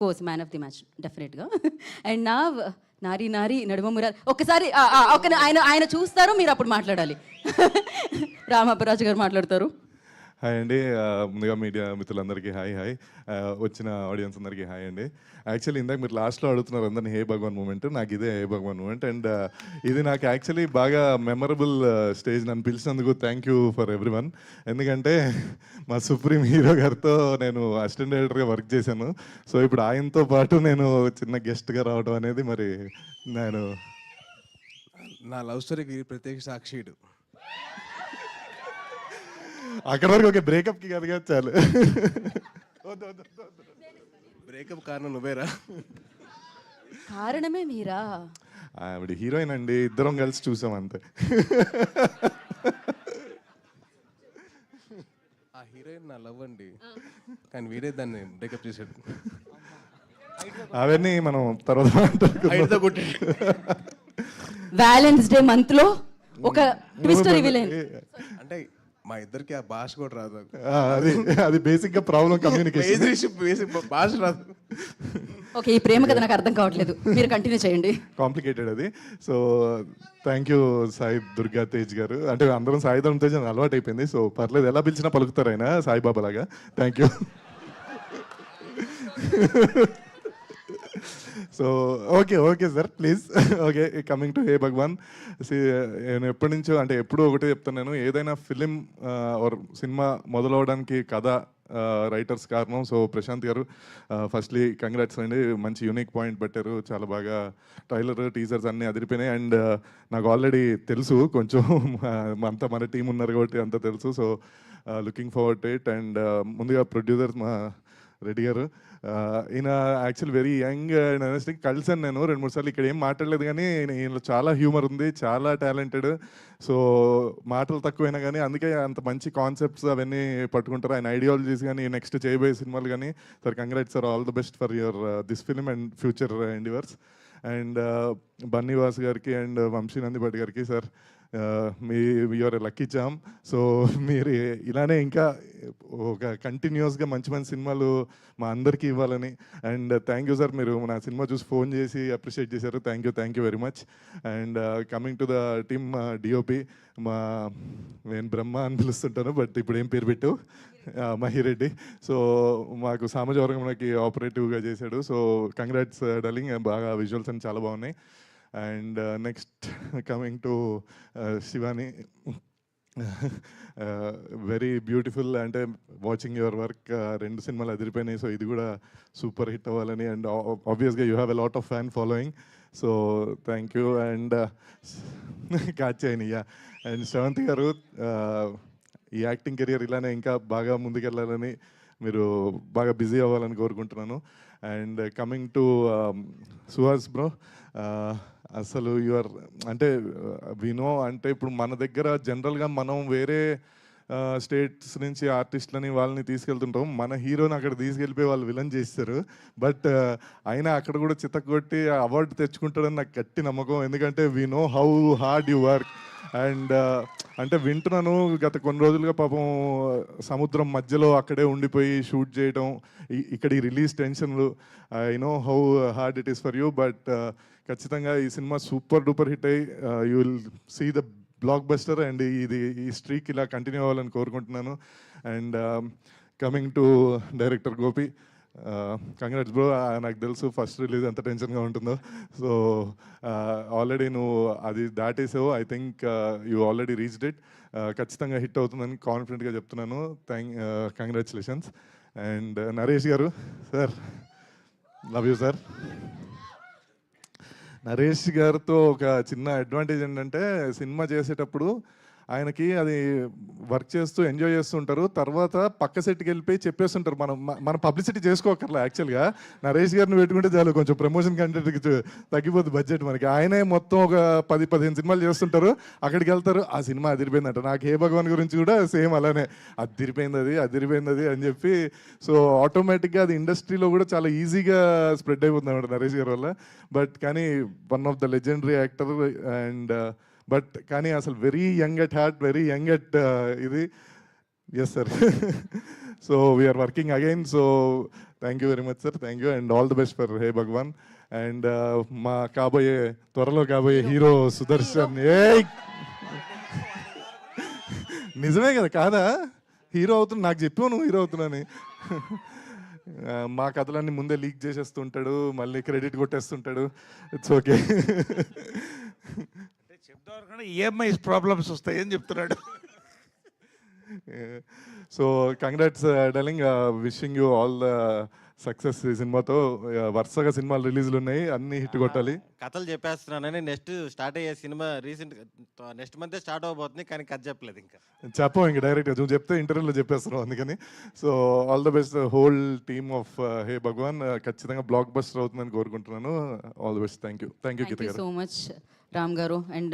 Course man of the match డెఫినెట్గా. And నా నారి నారి నడుమ మురారి ఒక్కసారి ఆయన ఆయన చూస్తారు, మీరు అప్పుడు మాట్లాడాలి. రామప్పరాజు గారు మాట్లాడతారు. హాయ్ అండి. ముందుగా మీడియా మిత్రులందరికీ హాయ్ హాయ్. వచ్చిన ఆడియన్స్ అందరికీ హాయ్ అండి. యాక్చువల్లీ ఇందాక మీరు లాస్ట్లో అడుగుతున్నారు అందరినీ హే భగవాన్ మూమెంట్, నాకు ఇదే హే భగవాన్ మూమెంట్. అండ్ ఇది నాకు యాక్చువల్లీ బాగా మెమరబుల్ స్టేజ్. నన్ను పిలిచినందుకు thank you for everyone. ఎందుకంటే మా సుప్రీం హీరో గారితో నేను అసిస్టెంట్ డైరెక్టర్గా వర్క్ చేశాను. సో ఇప్పుడు ఆయనతో పాటు నేను చిన్న గెస్ట్గా రావడం అనేది మరి నేను నా లవ్ స్టోరీకి ప్రత్యేక సాక్షిడు. అక్కడ వరకు ఒక బ్రేకప్కి కాదు కదా, చాలు. బ్రేకప్ కారణం నువ్వేరా? కారణమే మీరా? ఆవిడ హీరోయిన్ అండి, ఇద్దరం కలిసి చూసాం అంతే. ఆ హీరోయిన్ నా లవ్ అండి, కానీ వీడే దాన్ని బ్రేకప్ చేశాడు. అవన్నీ మనం తర్వాత వ్యాలెన్స్ డే మంత్ లో ఒక ట్విస్ట్ రివీల్ అయింది. అంటే మా ఇద్దరికి ఆ భాష కూడా రాదు. అది బేసిక్ గా ప్రాబ్లం, కమ్యూనికేషన్. బేసిక్ భాష రాదు. ఓకే, ఈ ప్రేమ కథ నాకు అర్థం కావట్లేదు, మీరు కంటిన్యూ చేయండి. కాంప్లికేటెడ్ అది. So thank you Sai Durga Tej గారు. అంటే అందరం సాయి ధర్మ తేజ్ అని అలవాటు అయిపోయింది. సో పర్లేదు, ఎలా పిలిచినా పలుకుతారు ఆయన సాయిబాబా లాగా. Thank you. So okay sir, please. Okay, coming to hey Bhagawan. నేను ఎప్పటి నుంచో, అంటే ఎప్పుడూ ఒకటే చెప్తాను, నేను ఏదైనా ఫిలిం ఆర్ సినిమా మొదలవడానికి కథ రైటర్స్ కారణం. సో ప్రశాంత్ గారు, ఫస్ట్లీ కంగ్రాట్స్ అండి, మంచి యూనిక్ పాయింట్ పెట్టారు. చాలా బాగా ట్రైలర్ టీజర్స్ అన్నీ అదిరిపోయినాయి. అండ్ నాకు ఆల్రెడీ తెలుసు కొంచెం, అంతా మన టీం ఉన్నారు కాబట్టి అంతా తెలుసు. So looking forward to it. And ముందుగా ప్రొడ్యూసర్ మా రెడ్డి గారు, ఈయన actual very young and energetic. కలిసాను నేను 2-3 సార్లు. ఇక్కడ ఏం మాట్లాడలేదు, కానీ ఈయనలో చాలా హ్యూమర్ ఉంది, చాలా టాలెంటెడ్. సో మాటలు తక్కువైనా కానీ అందుకే అంత మంచి కాన్సెప్ట్స్ అవన్నీ పట్టుకుంటారు. ఆయన ఐడియాలజీస్ కానీ నెక్స్ట్ చేయబోయే సినిమాలు కానీ. Sir congrats sir, all the best for your this film and future endeavours. And Bunny Vas గారికి అండ్ వంశీ నందిపటి గారికి, sir me your lucky charm. So మీరు ఇలానే ఇంకా ఒక కంటిన్యూస్గా మంచి మంచి సినిమాలు మా అందరికీ ఇవ్వాలని. అండ్ థ్యాంక్ యూ సార్, మీరు నా సినిమా చూసి ఫోన్ చేసి అప్రిషియేట్ చేశారు. Thank you very much. And coming to the team, DOP నేను బ్రహ్మ అని పిలుస్తుంటాను, బట్ ఇప్పుడు ఏం పేరు పెట్టు, మహిరెడ్డి. సో మాకు సామాజిక ఆపరేటివ్గా చేశాడు. సో కంగ్రాట్స్ డార్లింగ్, బాగా విజువల్స్ అని చాలా బాగున్నాయి. And next coming to Shivani, very beautiful. అంటే వాచింగ్ యువర్ వర్క్, 2 సినిమాలు అదిరిపోయినాయి. సో ఇది కూడా సూపర్ హిట్ అవ్వాలని. అండ్ ఆబ్వియస్గా you have a lot of fan following. So thank you. And కాచాయనియా అండ్ శ్రవంతి గారు, ఈ యాక్టింగ్ కెరియర్ ఇలానే ఇంకా బాగా ముందుకెళ్ళాలని, మీరు బాగా బిజీ అవ్వాలని కోరుకుంటున్నాను. And coming to Suhas bro, అసలు యువర్ అంటే వినో, అంటే ఇప్పుడు మన దగ్గర జనరల్గా మనం వేరే స్టేట్స్ నుంచి ఆర్టిస్టులని వాళ్ళని తీసుకెళ్తుంటాం, మన హీరోని అక్కడ తీసుకెళ్ళిపోయి వాళ్ళు విలన్ చేస్తారు. బట్ అయినా అక్కడ కూడా చితక్కొట్టి అవార్డు తెచ్చుకుంటాడని నాకు గట్టి నమ్మకం. ఎందుకంటే we know how hard you work. And అంటే వింటున్నాను, గత కొన్ని రోజులుగా పాపం సముద్రం మధ్యలో అక్కడే ఉండిపోయి షూట్ చేయడం, ఇక్కడ ఈ రిలీజ్ టెన్షన్లు, I know how hard it is for you. But ఖచ్చితంగా ఈ సినిమా సూపర్ డూపర్ హిట్ అయ్యి you will see the blockbuster. And ఈ స్ట్రీక్ ఇలా కంటిన్యూ అవ్వాలని కోరుకుంటున్నాను. And coming to director Gopi, congrats bro. నాకు తెలుసు ఫస్ట్ రిలీజ్ ఎంత టెన్షన్గా ఉంటుందో. సో ఆల్రెడీ నువ్వు అది దాటేసావు. I think you already reached it. ఖచ్చితంగా హిట్ అవుతుందని కాన్ఫిడెంట్గా చెప్తున్నాను. Congratulations. And Naresh garu, sir love you sir. Naresh గారితో ఒక చిన్న అడ్వాంటేజ్ ఏంటంటే, సినిమా చేసేటప్పుడు ఆయనకి అది వర్క్ చేస్తూ ఎంజాయ్ చేస్తుంటారు, తర్వాత పక్క సెట్కి వెళ్ళిపోయి చెప్పేస్తుంటారు. మన పబ్లిసిటీ చేసుకోకర్లా. యాక్చువల్గా నరేష్ గారిని పెట్టుకుంటే చాలు, కొంచెం ప్రమోషన్ కంటెంట్కి తగ్గిపోతుంది బడ్జెట్ మనకి. ఆయనే మొత్తం ఒక 10-15 సినిమాలు చేస్తుంటారు, అక్కడికి వెళ్తారు, ఆ సినిమా అదిరిపోయిందంట. నాకు హే భగవాన్ గురించి కూడా సేమ్ అలానే, అదిరిపోయింది అని చెప్పి. సో ఆటోమేటిక్గా అది ఇండస్ట్రీలో కూడా చాలా ఈజీగా స్ప్రెడ్ అయిపోతుంది అన్నమాట నరేష్ గారి వల్ల. బట్ కానీ one of the legendary actor. And but కానీ అసలు very young at heart, very young at ఇది. Yes sir. So we are working again. So thank you very much sir, thank you and all the best for hey Bhagawan. And మా త్వరలో కాబోయే hero Sudarshan. ఏయ్ నిజమే కదా, కాదా? హీరో అవుతున్నా నాకు చెప్పావు నువ్వు హీరో అవుతున్నాని. మా కథలన్నీ ముందే లీక్ చేసేస్తుంటాడు, మళ్ళీ క్రెడిట్ కొట్టేస్తుంటాడు. It's okay. చెప్తాను ఈఎంఐ ప్రాబ్లమ్స్ వస్తాయని చెప్తున్నాడు. So congrats darling, wishing you all the success. ఈ సినిమాతో వరుసగా సినిమాలు రిలీజ్లు ఉన్నాయి, అన్ని హిట్ కొట్టాలి. కథలు చెప్పేస్తున్నానని నెక్స్ట్ స్టార్ట్ అయ్యే సినిమా నెక్స్ట్ మంత్ స్టార్ట్ అవబోతుంది, కానీ కథ చెప్పలేదు ఇంకా. చెప్పవు ఇంక డైరెక్ట్గా, నువ్వు చెప్తే ఇంటర్వ్యూలో చెప్పేస్తున్నావు అందుకని. So all the best whole team of hey Bhagawan. ఖచ్చితంగా బ్లాక్ బస్టర్ అవుతుందని కోరుకుంటున్నాను. All the best. Thank you Geetha thank you garu. So much Ram garu. And